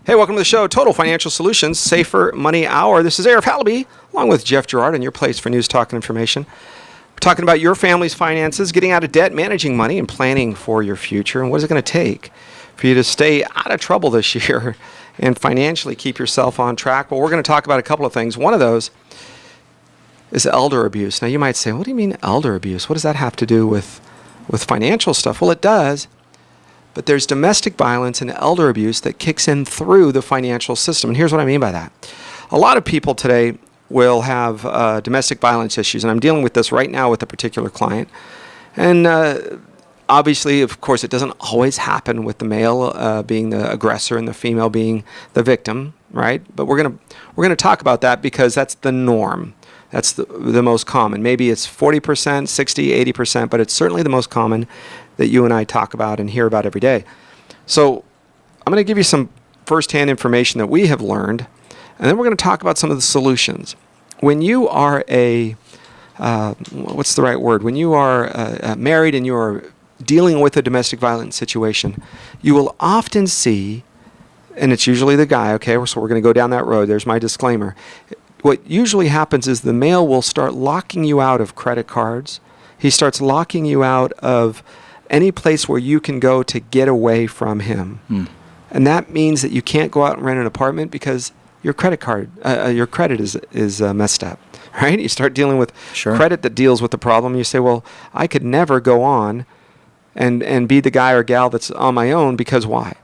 Hey, welcome to the show, Total Financial Solutions, Safer Money Hour. This is Arif Halaby, along with Jeff Gerard, and your place for news, talk, and information. We're talking about your family's finances, getting out of debt, managing money, and planning for your future. And what is it going to take for you to stay out of trouble this year and financially keep yourself on track? Well, we're going to talk about a couple of things. One of those is elder abuse. Now, you might say, what do you mean elder abuse? What does that have to do with financial stuff? Well, it does. But there's domestic violence and elder abuse that kicks in through the financial system. And here's what I mean by that. A lot of people today will have domestic violence issues. And I'm dealing with this right now with a particular client. And obviously, of course, it doesn't always happen with the male being the aggressor and the female being the victim, right? But we're gonna talk about that because that's the norm. That's the most common. Maybe it's 40%, 60, 80%, but it's certainly the most common that you and I talk about and hear about every day. So I'm going to give you some firsthand information that we have learned, and then we're going to talk about some of the solutions. When you are what's the right word? When you are married and you are dealing with a domestic violence situation, you will often see, and it's usually the guy, okay, so we're going to go down that road. There's my disclaimer. What usually happens is the male will start locking you out of credit cards. He starts locking you out of any place where you can go to get away from him. And that means that you can't go out and rent an apartment because your credit is messed up, right? You start dealing with credit that deals with the problem. You say, well, I could never go on and be the guy or gal that's on my own because why?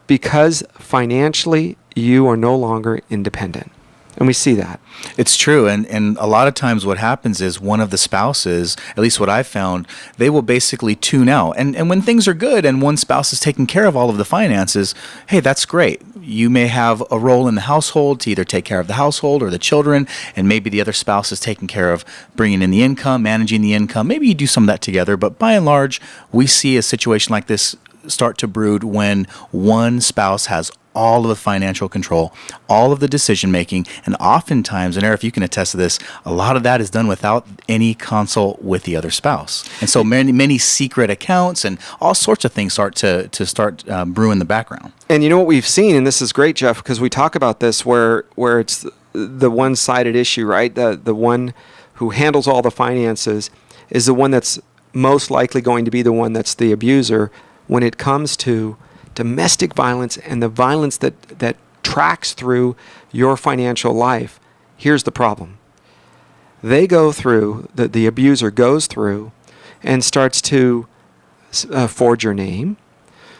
Because financially you are no longer independent. And we see that. It's true. And a lot of times what happens is one of the spouses, at least what I've found, they will basically tune out. And when things are good and one spouse is taking care of all of the finances, hey, that's great. You may have a role in the household to either take care of the household or the children, and maybe the other spouse is taking care of bringing in the income, managing the income. Maybe you do some of that together. But by and large, we see a situation like this start to brood when one spouse has all of the financial control, all of the decision making, and oftentimes, and Arif, you can attest to this, a lot of that is done without any consult with the other spouse. And so many secret accounts and all sorts of things start to brew in the background. And you know what we've seen, and this is great, Jeff, because we talk about this where it's the one-sided issue, right? The one who handles all the finances is the one that's most likely going to be the one that's the abuser when it comes to domestic violence and the violence that tracks through your financial life. Here's the problem. They go through, the abuser goes through and starts to forge your name,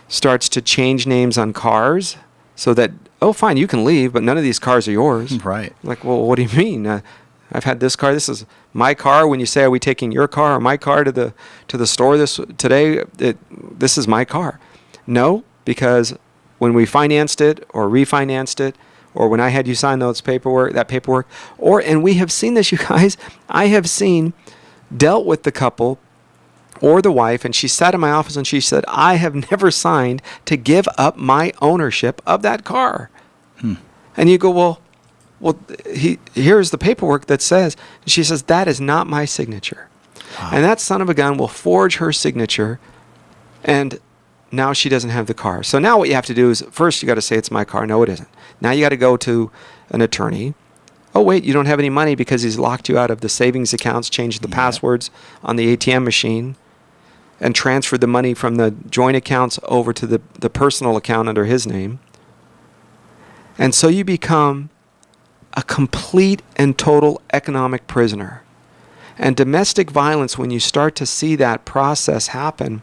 starts to change names on cars so that, oh, fine, you can leave, but none of these cars are yours. Right. Like, well, what do you mean? I've had this car. This is my car. When you say, are we taking your car or my car to the store today? This is my car. No. Because when we financed it or refinanced it, or when I had you sign that paperwork, and we have seen this, you guys, I have dealt with the couple or the wife, and she sat in my office and she said, I have never signed to give up my ownership of that car. And you go, well, here's the paperwork that says, and she says, that is not my signature. Wow. And that son of a gun will forge her signature, and now she doesn't have the car. So now what you have to do is, first you got to say it's my car. No, it isn't. Now you got to go to an attorney. Oh, wait, you don't have any money because he's locked you out of the savings accounts, changed the passwords on the ATM machine, and transferred the money from the joint accounts over to the personal account under his name. And so you become a complete and total economic prisoner. And domestic violence, when you start to see that process happen,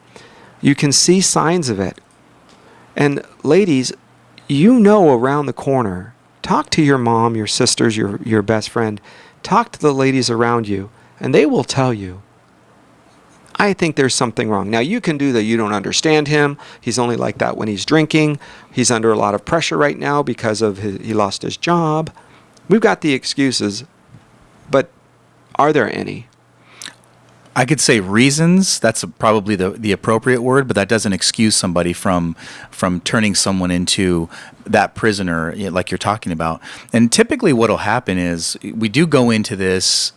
you can see signs of it. And ladies, you know around the corner, talk to your mom, your sisters, your best friend. Talk to the ladies around you, and they will tell you, I think there's something wrong. Now, you can do that. You don't understand him. He's only like that when he's drinking. He's under a lot of pressure right now because of he lost his job. We've got the excuses, but are there any? I could say reasons. That's probably the appropriate word, but that doesn't excuse somebody from turning someone into that prisoner, like you're talking about. And typically, what'll happen is we do go into this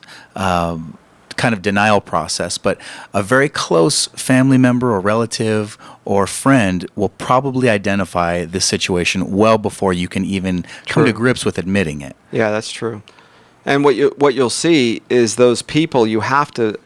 kind of denial process. But a very close family member or relative or friend will probably identify this situation well before you can even come to grips with admitting it. Yeah, that's true. And what you'll see is those people you have to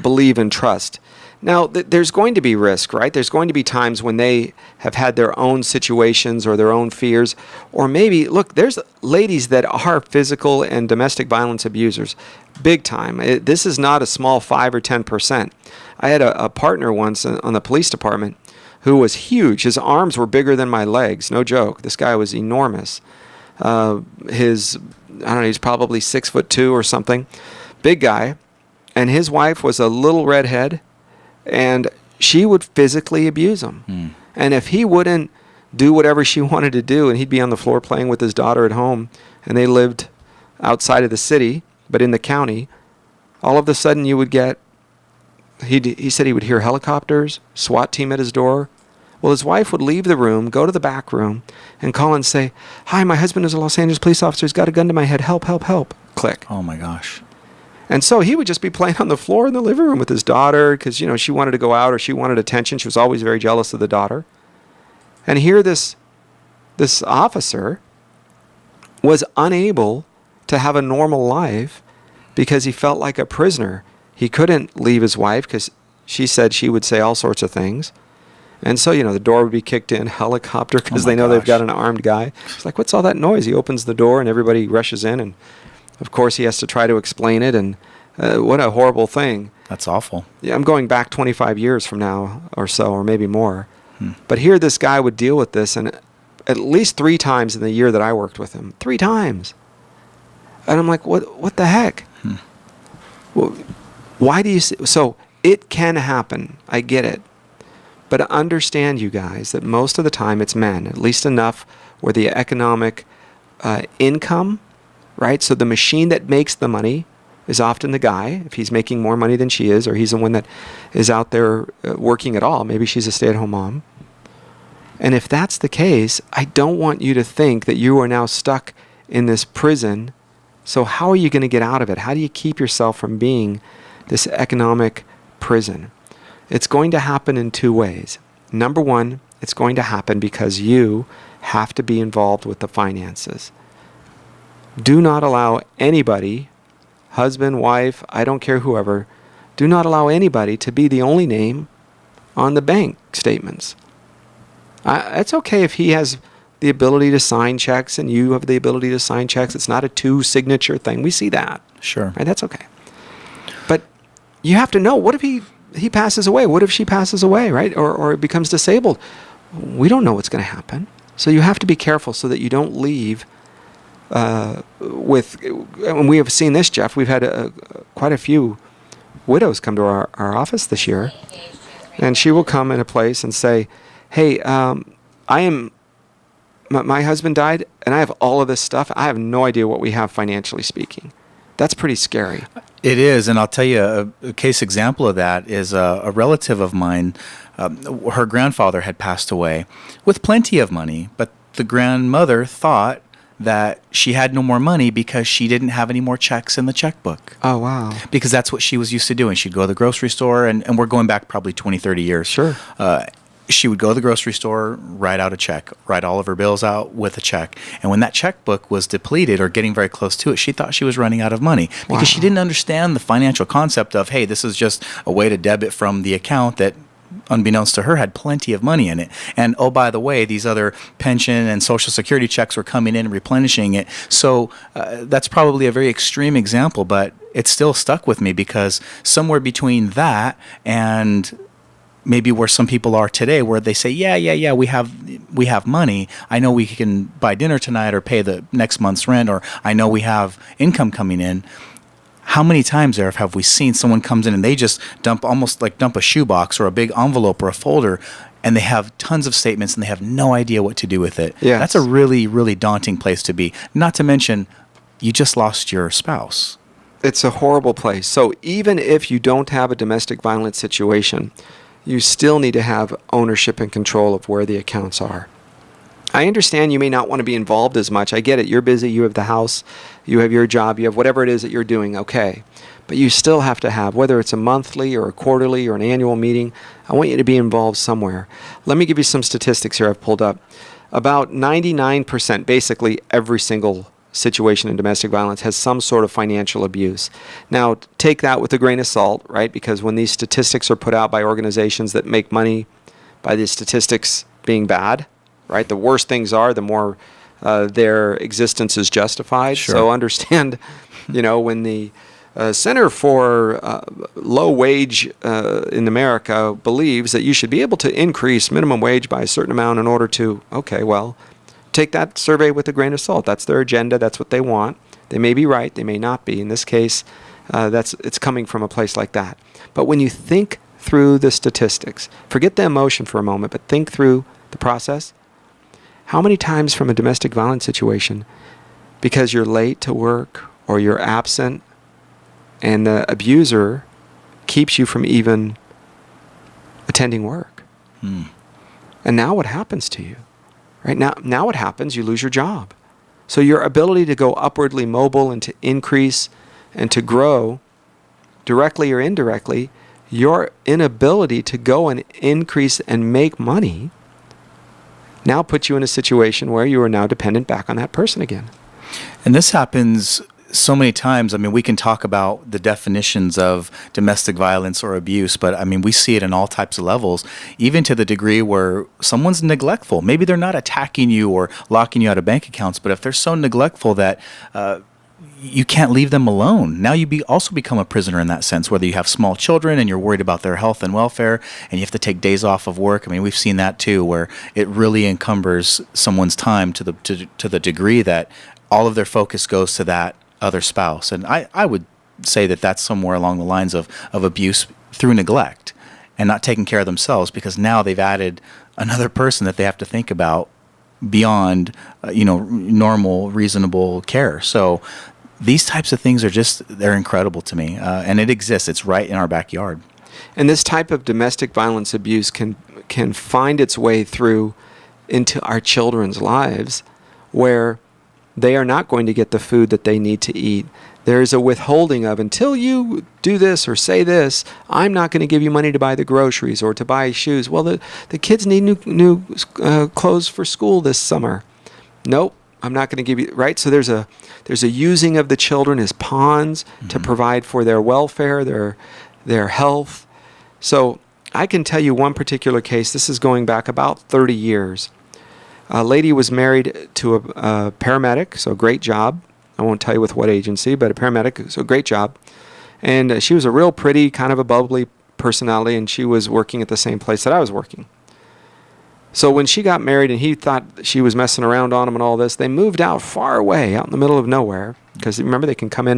believe and trust. Now, there's going to be risk, right? There's going to be times when they have had their own situations or their own fears. Or maybe, look, there's ladies that are physical and domestic violence abusers, big time. This is not a small 5 or 10%. I had a partner once on the police department who was huge. His arms were bigger than my legs, no joke. This guy was enormous. I don't know, he's probably 6'2" or something. Big guy. And his wife was a little redhead. And she would physically abuse him. And if he wouldn't do whatever she wanted to do, and he'd be on the floor playing with his daughter at home, and they lived outside of the city, but in the county, all of a sudden you would get, he said he would hear helicopters, SWAT team at his door. Well, his wife would leave the room, go to the back room, and call and say, "Hi, my husband is a Los Angeles police officer. He's got a gun to my head. Help, help, help." Click. Oh, my gosh. And so he would just be playing on the floor in the living room with his daughter because, she wanted to go out or she wanted attention. She was always very jealous of the daughter. And here this officer was unable to have a normal life because he felt like a prisoner. He couldn't leave his wife because she said she would say all sorts of things. And so, the door would be kicked in, helicopter, because they know they've got an armed guy. It's like, what's all that noise? He opens the door and everybody rushes in, and of course, he has to try to explain it, and what a horrible thing. That's awful. Yeah, I'm going back 25 years from now or so, or maybe more. But here this guy would deal with this, and at least 3 times in the year that I worked with him. 3 times. And I'm like, what the heck? Well, why do you say? So it can happen. I get it. But understand, you guys, that most of the time it's men, at least enough where the economic income, right? So the machine that makes the money is often the guy, if he's making more money than she is, or he's the one that is out there working at all. Maybe she's a stay-at-home mom. And if that's the case, I don't want you to think that you are now stuck in this prison. So how are you going to get out of it? How do you keep yourself from being this economic prison? It's going to happen in 2 ways. Number one, it's going to happen because you have to be involved with the finances. Do not allow anybody, husband, wife, I don't care whoever, do not allow anybody to be the only name on the bank statements. It's okay if he has the ability to sign checks and you have the ability to sign checks. It's not a 2-signature thing. We see that. Sure. Right? That's okay. But you have to know, what if he passes away? What if she passes away, right? Or becomes disabled? We don't know what's going to happen. So you have to be careful so that you don't leave and we have seen this, Jeff. We've had quite a few widows come to our office this year, and she will come in a place and say, "Hey, my husband died, and I have all of this stuff. I have no idea what we have financially speaking." That's pretty scary. It is, and I'll tell you a case example of that is a relative of mine. Her grandfather had passed away with plenty of money, but the grandmother thought that she had no more money because she didn't have any more checks in the checkbook. Oh, wow. Because that's what she was used to doing. She'd go to the grocery store, and we're going back probably 20, 30 years. Sure. She would go to the grocery store, write out a check, write all of her bills out with a check. And when that checkbook was depleted or getting very close to it, she thought she was running out of money because she didn't understand the financial concept of, hey, this is just a way to debit from the account that, unbeknownst to her, had plenty of money in it. And oh, by the way, these other pension and Social Security checks were coming in and replenishing it. So that's probably a very extreme example, but it still stuck with me because somewhere between that and maybe where some people are today, where they say, yeah, we have money. I know we can buy dinner tonight or pay the next month's rent, or I know we have income coming in. How many times there have we seen someone comes in and they just dump a shoebox or a big envelope or a folder, and they have tons of statements and they have no idea what to do with it. Yes. That's a really, really daunting place to be. Not to mention, you just lost your spouse. It's a horrible place. So even if you don't have a domestic violence situation, you still need to have ownership and control of where the accounts are. I understand you may not want to be involved as much. I get it. You're busy. You have the house. You have your job. You have whatever it is that you're doing. Okay. But you still have to have, whether it's a monthly or a quarterly or an annual meeting, I want you to be involved somewhere. Let me give you some statistics here I've pulled up. About 99%, basically every single situation in domestic violence has some sort of financial abuse. Now, take that with a grain of salt, right? Because when these statistics are put out by organizations that make money by the statistics being bad, right? The worse things are, the more their existence is justified. Sure. So understand, when the Center for Low Wage in America believes that you should be able to increase minimum wage by a certain amount in order to, okay, well, take that survey with a grain of salt. That's their agenda. That's what they want. They may be right. They may not be. In this case, it's coming from a place like that. But when you think through the statistics, forget the emotion for a moment, but think through the process. How many times from a domestic violence situation, because you're late to work or you're absent, and the abuser keeps you from even attending work? And now what happens to you? Right now what happens? You lose your job. So your ability to go upwardly mobile and to increase and to grow, directly or indirectly, your inability to go and increase and make money now puts you in a situation where you are now dependent back on that person again. And this happens so many times. I mean, we can talk about the definitions of domestic violence or abuse, but I mean, we see it in all types of levels, even to the degree where someone's neglectful. Maybe they're not attacking you or locking you out of bank accounts, but if they're so neglectful that you can't leave them alone, now you also become a prisoner in that sense, whether you have small children and you're worried about their health and welfare and you have to take days off of work. I mean, we've seen that too, where it really encumbers someone's time to the degree that all of their focus goes to that other spouse. And I would say that that's somewhere along the lines of abuse through neglect and not taking care of themselves, because now they've added another person that they have to think about beyond normal, reasonable care. So these types of things they're incredible to me, and it exists. It's right in our backyard. And this type of domestic violence abuse can find its way through into our children's lives, where they are not going to get the food that they need to eat. There is a withholding of, until you do this or say this, I'm not going to give you money to buy the groceries or to buy shoes. Well, the kids need new clothes for school this summer. Nope, I'm not going to give you, right? So there's a using of the children as pawns to provide for their welfare, their health. So I can tell you one particular case. This is going back about 30 years. A lady was married to a paramedic, so great job. I won't tell you with what agency, but a paramedic, so great job. And she was a real pretty, kind of a bubbly personality, and she was working at the same place that I was working. So when she got married and he thought she was messing around on him and all this, they moved out far away, out in the middle of nowhere, because remember, they can come in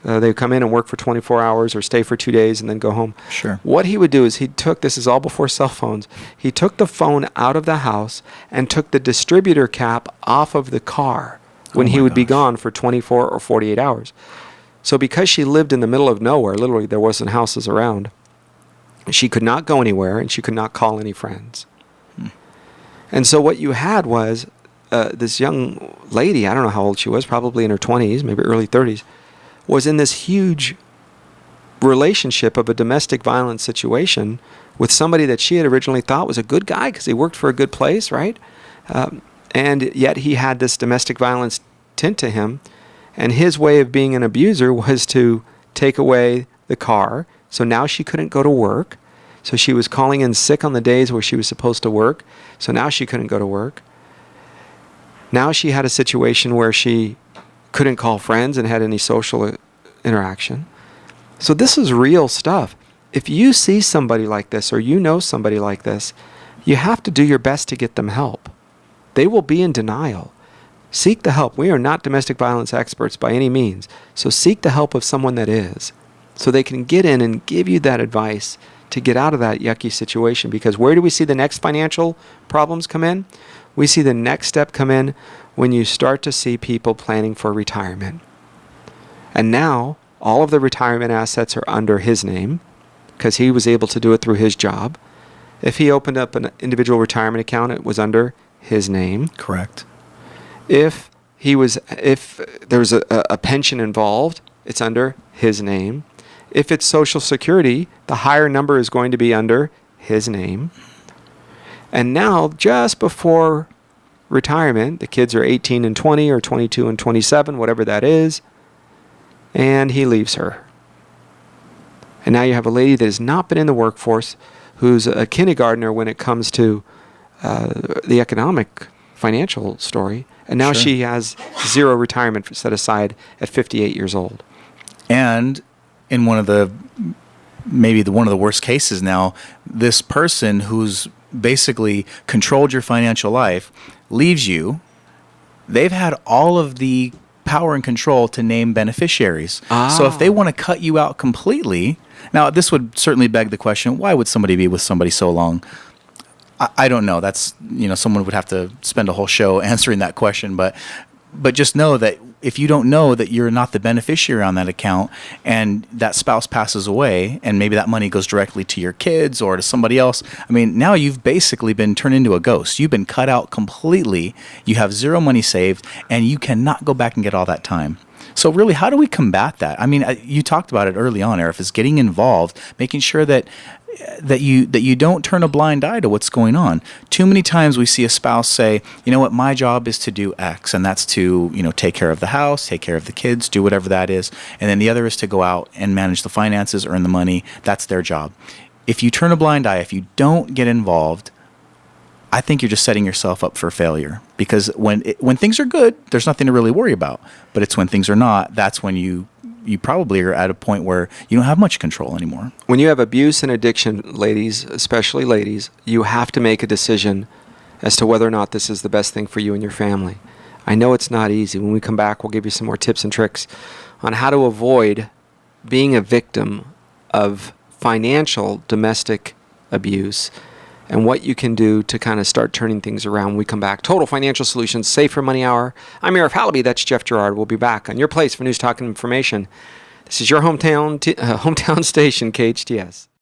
they come in and work for 24 hours or stay for 2 days and then go home. Sure. What he would do is this is all before cell phones, he took the phone out of the house and took the distributor cap off of the car when he would be gone for 24 or 48 hours. So because she lived in the middle of nowhere, literally there wasn't houses around, she could not go anywhere and she could not call any friends. And so what you had was this young lady, I don't know how old she was, probably in her 20s, maybe early 30s, was in this huge relationship of a domestic violence situation with somebody that she had originally thought was a good guy because he worked for a good place, right? And yet he had this domestic violence tint to him. And his way of being an abuser was to take away the car. So now she couldn't go to work. So she was calling in sick on the days where she was supposed to work. So now she couldn't go to work. Now she had a situation where she couldn't call friends and had any social interaction. So this is real stuff. If you see somebody like this or you know somebody like this, you have to do your best to get them help. They will be in denial. Seek the help. We are not domestic violence experts by any means. So seek the help of someone that is, so they can get in and give you that advice to get out of that yucky situation. Because where do we see the next financial problems come in? We see the next step come in when you start to see people planning for retirement. And now all of the retirement assets are under his name because he was able to do it through his job. If he opened up an individual retirement account, it was under his name. Correct. If there's a pension involved, it's under his name. If it's Social Security, the higher number is going to be under his name. And now, just before retirement, the kids are 18 and 20 or 22 and 27, whatever that is, and he leaves her. And now you have a lady that has not been in the workforce, who's a kindergartner when it comes to the economic financial story, and now Sure. she has zero retirement set aside at 58 years old. And in one of the worst cases now, this person who's basically controlled your financial life leaves you. They've had all of the power and control to name beneficiaries. So if they want to cut you out completely, now this would certainly beg the question, why would somebody be with somebody so long? I don't know. That's, someone would have to spend a whole show answering that question, but just know that if you don't know that you're not the beneficiary on that account and that spouse passes away and maybe that money goes directly to your kids or to somebody else, now you've basically been turned into a ghost. You've been cut out completely. You have zero money saved and you cannot go back and get all that time. So really, how do we combat that? You talked about it early on, Arif, is getting involved, making sure that you don't turn a blind eye to what's going on. Too many times we see a spouse say, you know what, my job is to do X, and that's to, take care of the house, take care of the kids, do whatever that is. And then the other is to go out and manage the finances, earn the money. That's their job. If you turn a blind eye, if you don't get involved, I think you're just setting yourself up for failure, because when things are good, there's nothing to really worry about. But it's when things are not, that's when you probably are at a point where you don't have much control anymore. When you have abuse and addiction, ladies, especially ladies, you have to make a decision as to whether or not this is the best thing for you and your family. I know it's not easy. When we come back, we'll give you some more tips and tricks on how to avoid being a victim of financial domestic abuse and what you can do to kind of start turning things around when we come back. Total Financial Solutions, Safer Money Hour. I'm Arif Halaby. That's Jeff Gerard. We'll be back on your place for news, talk, and information. This is your hometown station, KHTS.